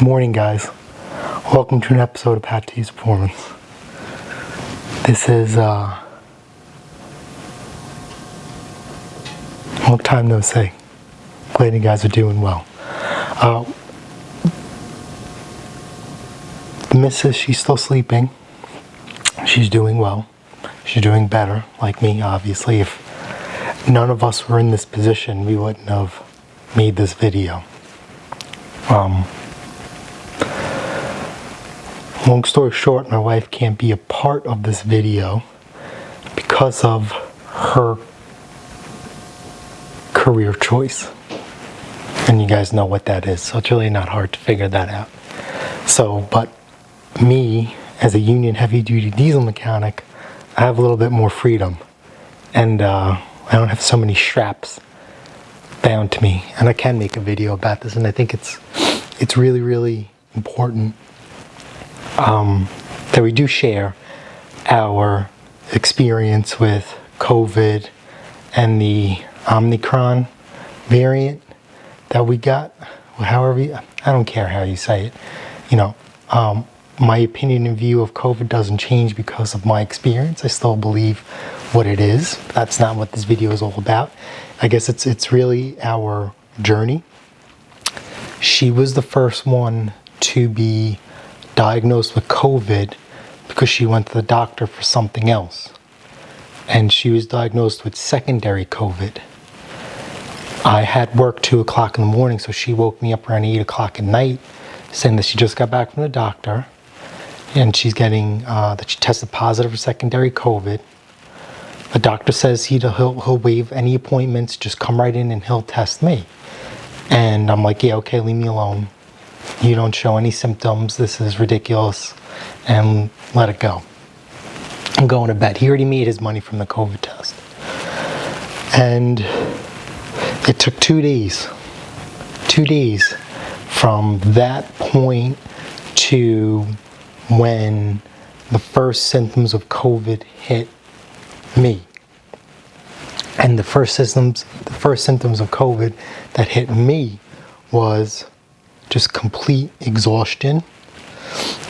Morning, guys. Welcome to an episode of Pat T's Performance. This is long time no see. Glad you guys are doing well. The missus, she's still sleeping. She's doing well. She's doing better, like me, obviously. If none of us were in this position, we wouldn't have made this video. Long story short, my wife can't be a part of this video because of her career choice. And you guys know what that is, so it's really not hard to figure that out. But me, as a union heavy-duty diesel mechanic, I have a little bit more freedom. And I don't have so many straps bound to me. And I can make a video about this, and I think it's really, really important that we do share our experience with COVID and the Omicron variant that we got. I don't care how you say it. My opinion and view of COVID doesn't change because of my experience. I still believe what it is. That's not what this video is all about. I guess it's really our journey. She was the first one to be diagnosed with COVID because she went to the doctor for something else. And she was diagnosed with secondary COVID. I had work 2 o'clock in the morning, so she woke me up around 8 o'clock at night saying that she just got back from the doctor and she's getting, that she tested positive for secondary COVID. The doctor says he'll waive any appointments, just come right in and he'll test me. And I'm like, yeah, okay, leave me alone. You don't show any symptoms. This is ridiculous. And let it go. I'm going to bed. He already made his money from the COVID test. And it took 2 days. 2 days from that point to when the first symptoms of COVID hit me. And the first symptoms of COVID that hit me was just complete exhaustion,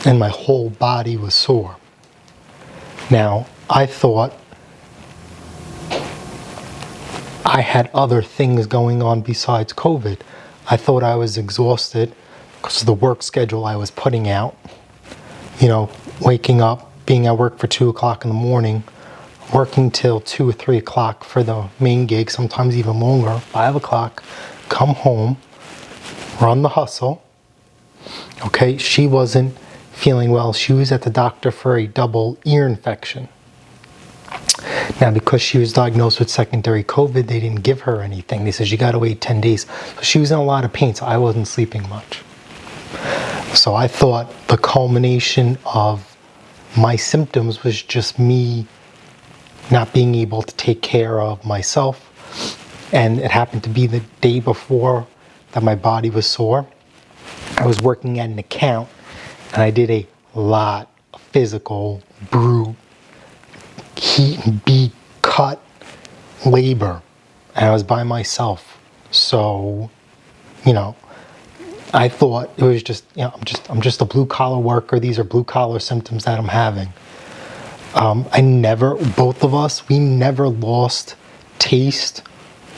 and my whole body was sore. Now, I thought I had other things going on besides COVID. I thought I was exhausted because of the work schedule I was putting out. Waking up, being at work for 2 o'clock in the morning, working till 2 or 3 o'clock for the main gig, sometimes even longer, 5 o'clock, come home, run the hustle. Okay, she wasn't feeling well. She was at the doctor for a double ear infection. Now, because she was diagnosed with secondary COVID, they didn't give her anything. They said, you gotta wait 10 days. So she was in a lot of pain, so I wasn't sleeping much. So I thought the culmination of my symptoms was just me not being able to take care of myself. And it happened to be the day before that my body was sore. I was working at an account and I did a lot of physical, brute, heat and beat, cut labor. And I was by myself. So, I thought it was just, I'm just a blue collar worker. These are blue collar symptoms that I'm having. Both of us, we never lost taste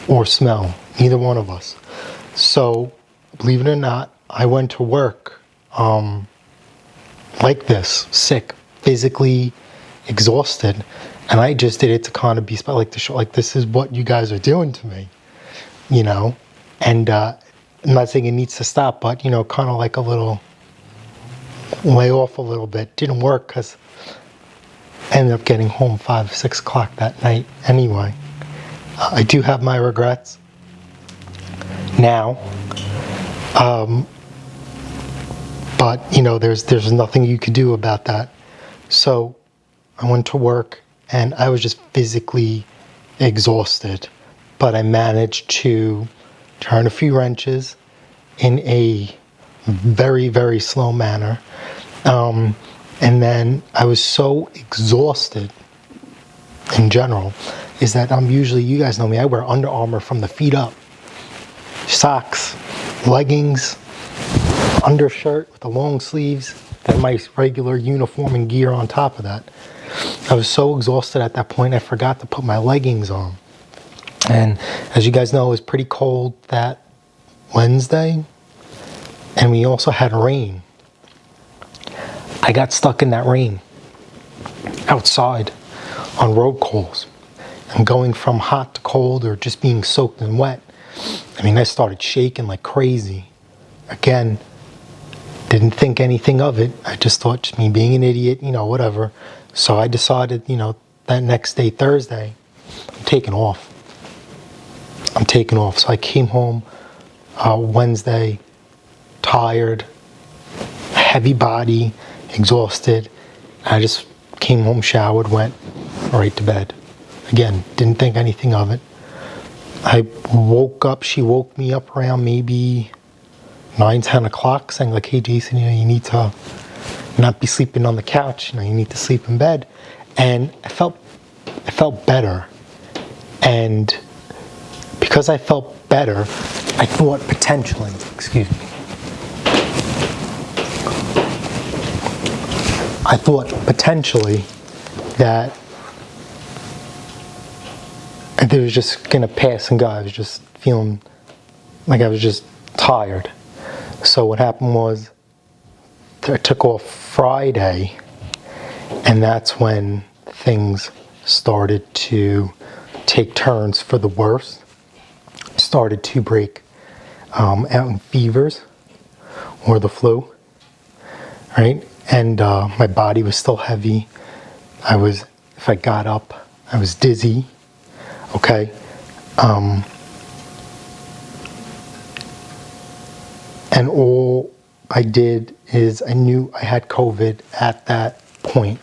or smell, neither one of us. So, believe it or not, I went to work like this, sick, physically exhausted, and I just did it to kind of be like to show, like, this is what you guys are doing to me, And I'm not saying it needs to stop, but kind of like a little lay off a little bit. Didn't work because I ended up getting home 5, 6 o'clock that night anyway. I do have my regrets now. But there's nothing you could do about that. So I went to work and I was just physically exhausted, but I managed to turn a few wrenches in a very, very slow manner. And then I was so exhausted in general is that I'm usually, you guys know me, I wear Under Armour from the feet up. Socks, leggings, undershirt with the long sleeves, then my regular uniform and gear on top of that. I was so exhausted at that point, I forgot to put my leggings on. And as you guys know, it was pretty cold that Wednesday, and we also had rain. I got stuck in that rain outside on road calls and going from hot to cold or just being soaked and wet. I mean, I started shaking like crazy. Again, didn't think anything of it. I just thought just me being an idiot, whatever. So I decided, that next day, Thursday, I'm taking off. So I came home Wednesday, tired, heavy body, exhausted. I just came home, showered, went right to bed. Again, didn't think anything of it. I woke up, she woke me up around maybe 9, 10 o'clock saying like, hey Jason, you need to not be sleeping on the couch, you need to sleep in bed. And I felt better. And because I felt better, I thought potentially, that it was just gonna pass and go. I was just feeling like I was just tired. So what happened was I took off Friday, and that's when things started to take turns for the worse. Started to break out in fevers or the flu, right? And my body was still heavy. If I got up, I was dizzy, okay? And all I did is I knew I had COVID at that point.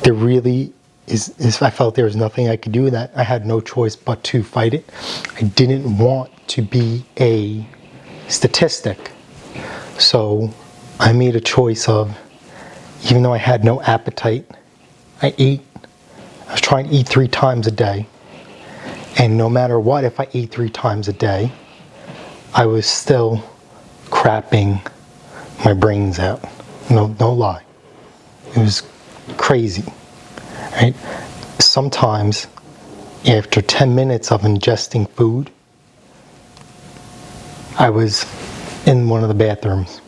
There really is I felt there was nothing I could do, that I had no choice but to fight it. I didn't want to be a statistic. So I made a choice of, even though I had no appetite, I was trying to eat 3 times a day. And no matter what, if I ate 3 times a day, I was still crapping my brains out. No lie. It was crazy, right? Sometimes after 10 minutes of ingesting food, I was in one of the bathrooms,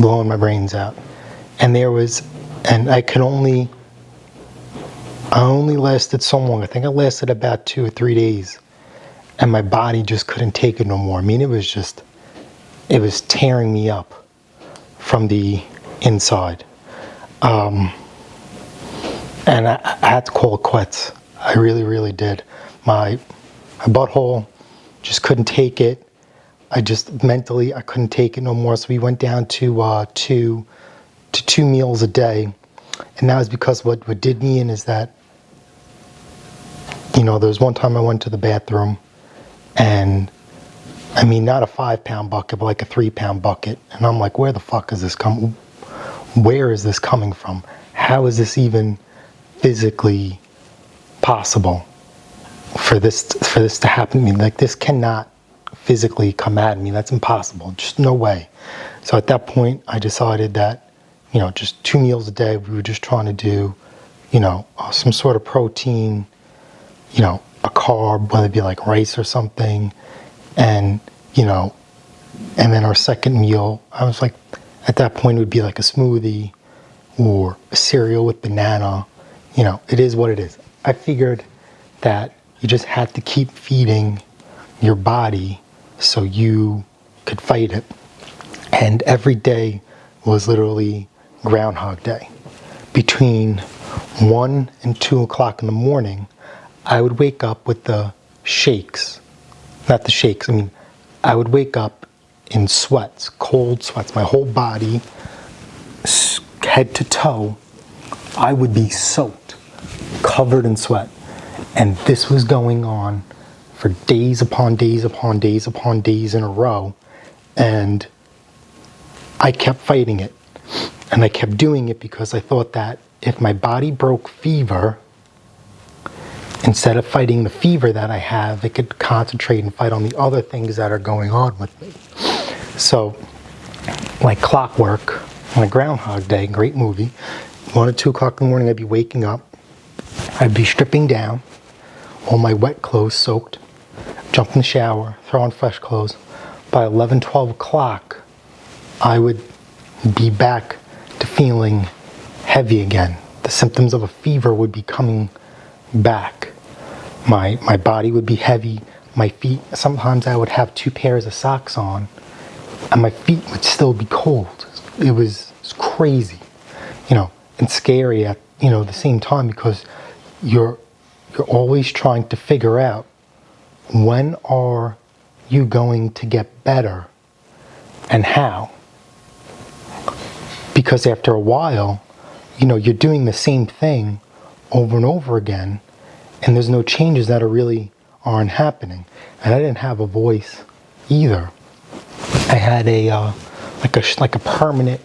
blowing my brains out. And I only lasted so long. I think I lasted about 2 or 3 days. And my body just couldn't take it no more. I mean, it was tearing me up from the inside. And I had to call it quits. I really, really did. My butthole just couldn't take it. I just mentally, I couldn't take it no more. So we went down to 2 meals a day. And that was because what did me in is that, there was one time I went to the bathroom, and I mean, not a 5-pound bucket, but like a 3-pound bucket. And I'm like, where the fuck is this coming? Where is this coming from? How is this even physically possible for this to happen to me? Like, this cannot physically come at me. That's impossible. Just no way. So at that point, I decided that, just 2 meals a day, we were just trying to do, some sort of protein, a carb, whether it be like rice or something. And, and then our second meal, I was like, at that point, it would be like a smoothie or a cereal with banana. It is what it is. I figured that you just had to keep feeding your body so you could fight it. And every day was literally Groundhog Day. Between 1 and 2 o'clock in the morning, I would wake up with the shakes. Not the shakes, I would wake up in sweats, cold sweats. My whole body, head to toe, I would be soaked, covered in sweat. And this was going on for days upon days upon days upon days in a row. And I kept fighting it. And I kept doing it because I thought that if my body broke fever, instead of fighting the fever that I have, it could concentrate and fight on the other things that are going on with me. So, like clockwork on a Groundhog Day, great movie, 1 or 2 o'clock in the morning, I'd be waking up, I'd be stripping down, all my wet clothes soaked, jump in the shower, throw on fresh clothes. By 11, 12 o'clock, I would be back to feeling heavy again. The symptoms of a fever would be coming back. My body would be heavy. My feet, sometimes I would have 2 pairs of socks on and my feet would still be cold. It was crazy, and scary at, the same time, because you're always trying to figure out, when are you going to get better and how? Because after a while, you're doing the same thing over and over again, and there's no changes that aren't happening. And I didn't have a voice either. I had like a permanent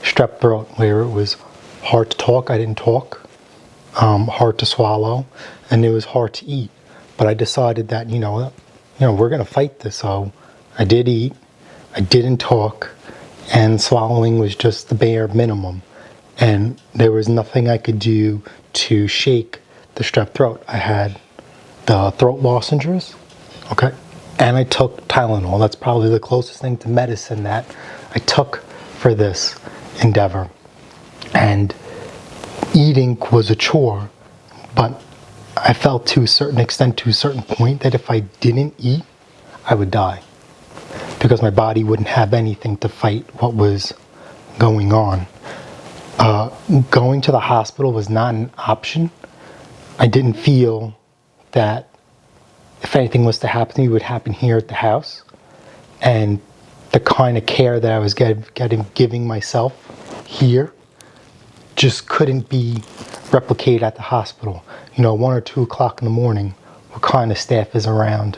strep throat, where it was hard to talk. I didn't talk, hard to swallow, and it was hard to eat. But I decided that we're gonna fight this. So I did eat, I didn't talk, and swallowing was just the bare minimum. And there was nothing I could do to shake the strep throat. I had the throat lozenges, okay, and I took Tylenol. That's probably the closest thing to medicine that I took for this endeavor. And eating was a chore, but I felt to a certain extent, to a certain point, that if I didn't eat, I would die, because my body wouldn't have anything to fight what was going on. Going to the hospital was not an option. I didn't feel that if anything was to happen to me, it would happen here at the house. And the kind of care that I was giving myself here just couldn't be replicated at the hospital. 1 or 2 o'clock in the morning, what kind of staff is around?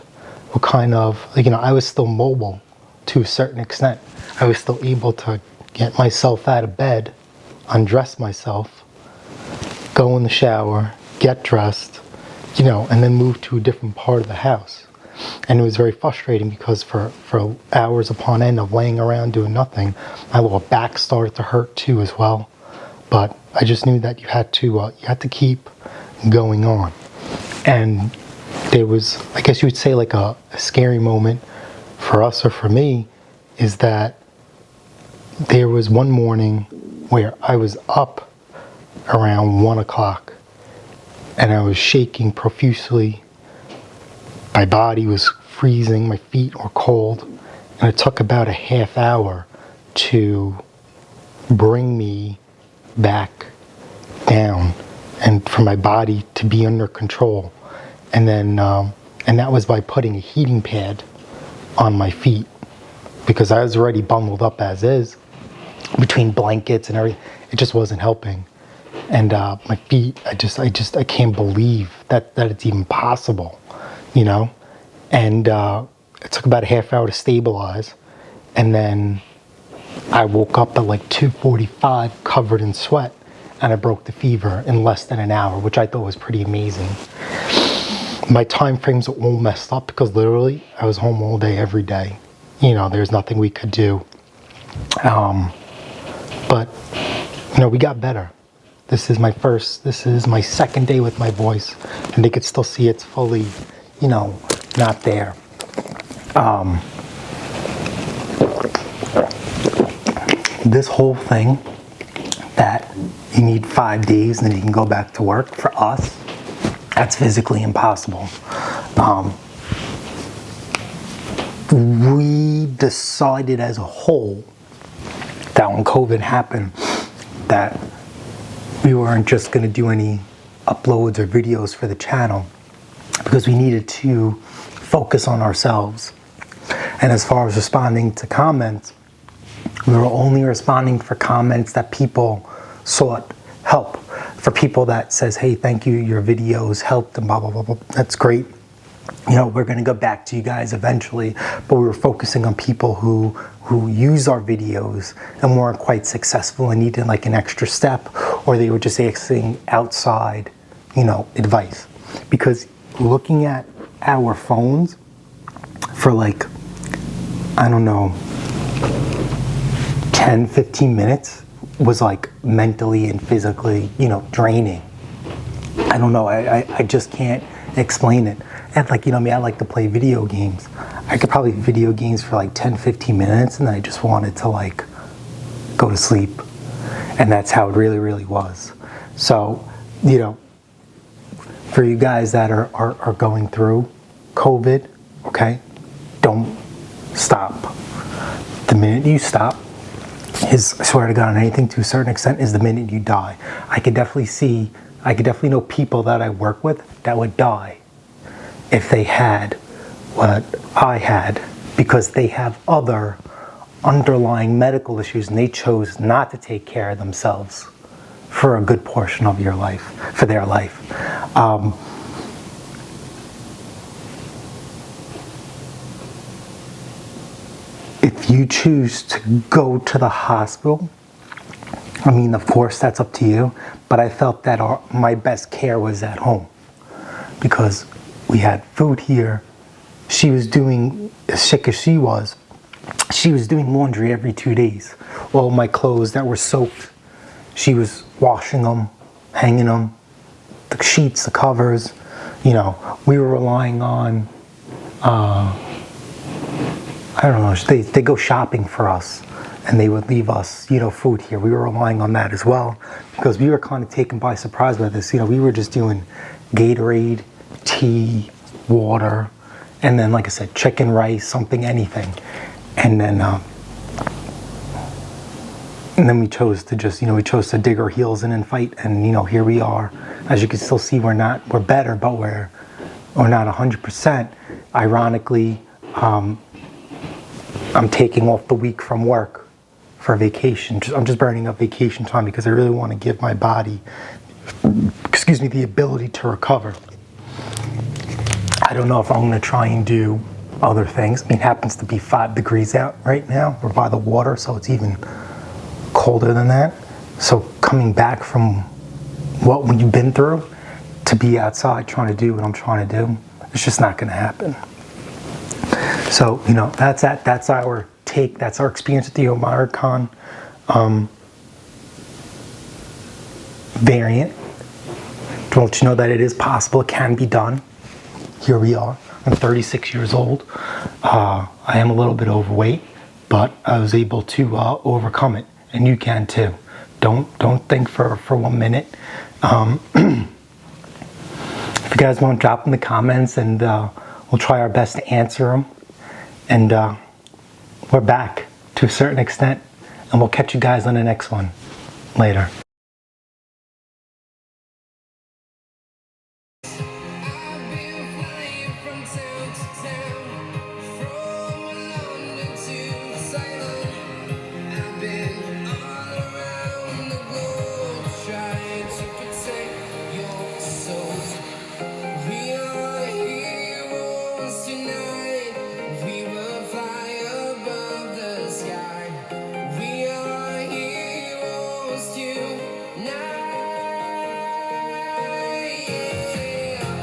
What kind of, I was still mobile to a certain extent. I was still able to get myself out of bed, undress myself, go in the shower, get dressed, and then move to a different part of the house. And it was very frustrating, because for hours upon end of laying around doing nothing, my lower back started to hurt too as well. But I just knew that you had to keep going on. And there was, I guess you would say, like a scary moment for us, or for me, is that there was one morning where I was up around 1 o'clock and I was shaking profusely. My body was freezing, my feet were cold, and it took about a half hour to bring me back down and for my body to be under control. And then, and that was by putting a heating pad on my feet, because I was already bundled up as is, between blankets and everything. It just wasn't helping. And my feet, I can't believe that it's even possible, And it took about a half hour to stabilize. And then I woke up at like 2:45 covered in sweat, and I broke the fever in less than an hour, which I thought was pretty amazing. My time frames are all messed up, because literally I was home all day, every day. There's nothing we could do. But we got better. This is my second day with my voice, and they could still see it's fully, not there. This whole thing that you need 5 days and then you can go back to work, for us, that's physically impossible. We decided as a whole that when COVID happened, that we weren't just going to do any uploads or videos for the channel, because we needed to focus on ourselves. And as far as responding to comments, we were only responding for comments that people sought help. For people that says, hey, thank you, your videos helped, and blah, blah, blah, blah. That's great. We're going to go back to you guys eventually, but we were focusing on people who use our videos and weren't quite successful and needed like an extra step, or they were just asking outside advice, because looking at our phones for like, I don't know, 10, 15 minutes was like mentally and physically, draining. I don't know, I just can't explain it. And like, me, I like to play video games. I could probably video games for like 10, 15 minutes and I just wanted to like go to sleep. And that's how it really, really was. So, for you guys that are going through COVID, okay, don't stop. The minute you stop is, I swear to God, on anything to a certain extent, is the minute you die. I could definitely know people that I work with that would die if they had what I had, because they have other underlying medical issues and they chose not to take care of themselves for a good portion of your life, for their life. If you choose to go to the hospital, I mean, of course, that's up to you, but I felt that my best care was at home because we had food here. She was doing, as sick as she was doing laundry every 2 days. All my clothes that were soaked, she was washing them, hanging them, the sheets, the covers. We were relying on, I don't know, they go shopping for us and they would leave us, food here. We were relying on that as well because we were kind of taken by surprise by this. We were just doing Gatorade, tea, water, and then, like I said, chicken, rice, something, anything. And then we chose to just, we chose to dig our heels in and fight. And, here we are. As you can still see, we're better, but we're not 100%. Ironically, I'm taking off the week from work for vacation. I'm just burning up vacation time because I really want to give my body, the ability to recover. I don't know if I'm going to try and do other things. I mean, it happens to be 5 degrees out right now. We're by the water, so it's even colder than that. So coming back from what you've been through to be outside trying to do what I'm trying to do, it's just not going to happen. So, that's our take. That's our experience with the Omicron variant. To let you know that it is possible. It can be done. Here we are. I'm 36 years old. I am a little bit overweight, but I was able to overcome it, and you can too. Don't think for 1 minute. If you guys want to drop in the comments, and we'll try our best to answer them. And we're back to a certain extent, and we'll catch you guys on the next one. Later.